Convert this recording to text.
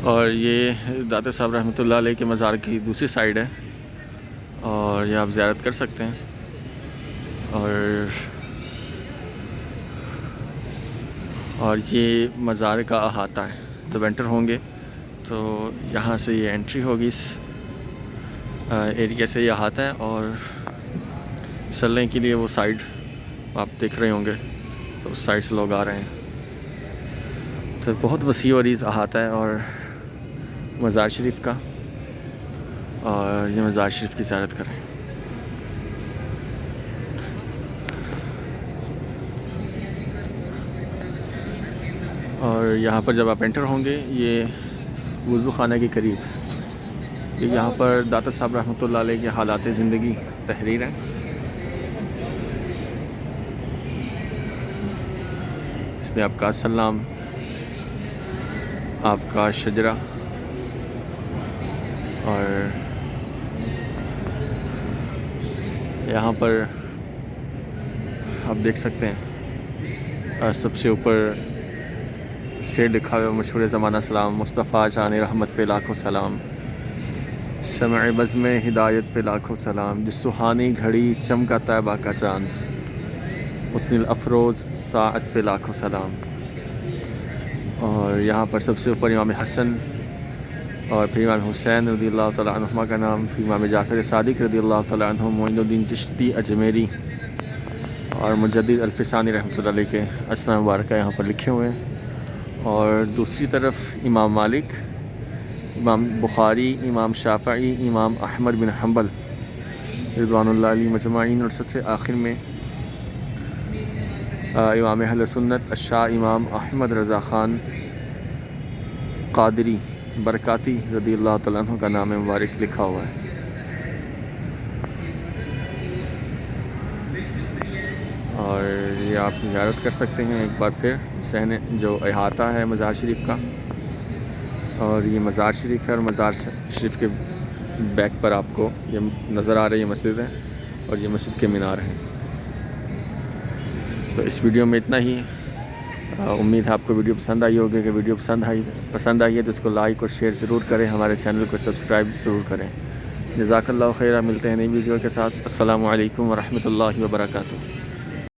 اور یہ داتا صاحب رحمۃ اللہ علیہ کے مزار کی دوسری سائیڈ ہے، اور یہ آپ زیارت کر سکتے ہیں۔ اور یہ مزار کا احاطہ ہے، جب انٹر ہوں گے تو یہاں سے یہ انٹری ہوگی، اس ایریا سے یہ احاطہ ہے، اور چلنے کے لیے وہ سائیڈ آپ دیکھ رہے ہوں گے، تو اس سائیڈ سے لوگ آ رہے ہیں۔ تو بہت وسیع و عریض احاطہ ہے اور مزار شریف کا، اور یہ مزار شریف کی زیارت کریں۔ اور یہاں پر جب آپ انٹر ہوں گے، یہ وضو خانہ کے قریب، یہاں پر داتا صاحب رحمۃ اللہ علیہ کے حالات زندگی تحریر ہیں۔ اس میں آپ کا سلام، آپ کا شجرہ، اور یہاں پر آپ دیکھ سکتے ہیں سب سے اوپر شعر لکھا ہوا مشہور زمانہ سلام، مصطفیٰ جان رحمت پہ لاکھوں سلام، شمع بزم ہدایت پہ لاکھوں سلام، جس سہانی گھڑی چمکا طیبہ کا چاند، حسن الافروز ساعت پہ لاکھوں سلام۔ اور یہاں پر سب سے اوپر امام حسن اور پھر امام حسین رضی اللہ تعالیٰ عنہما کا نام، پھر امام جعفر صادق رضی اللہ تعالیٰ عنہ، معین الدین چشتی اجمیری اور مجدد الفسانی رحمۃ اللہ علیہ کے اسماء مبارکہ یہاں پر لکھے ہوئے ہیں۔ اور دوسری طرف امام مالک، امام بخاری، امام شافعی، امام احمد بن حنبل رضوان اللہ علیہ مجمعین، اور سب سے آخر میں امام اہل سنت الشاہ امام احمد رضا خان قادری برکاتی رضی اللہ تعالیٰ عنہ کا نام مبارک لکھا ہوا ہے۔ اور یہ آپ زیارت کر سکتے ہیں ایک بار پھر صحن جو احاطہ ہے مزار شریف کا، اور یہ مزار شریف ہے، اور مزار شریف کے بیک پر آپ کو یہ نظر آ رہی ہے مسجد ہے، اور یہ مسجد کے مینار ہیں۔ تو اس ویڈیو میں اتنا ہی، امید ہے آپ کو ویڈیو پسند آئی ہوگی۔ کہ ویڈیو پسند آئی ہے تو اس کو لائک اور شیئر ضرور کریں، ہمارے چینل کو سبسکرائب ضرور کریں۔ جزاک اللہ خیرہ، ملتے ہیں نئی ویڈیو کے ساتھ۔ السلام علیکم ورحمۃ اللہ وبرکاتہ۔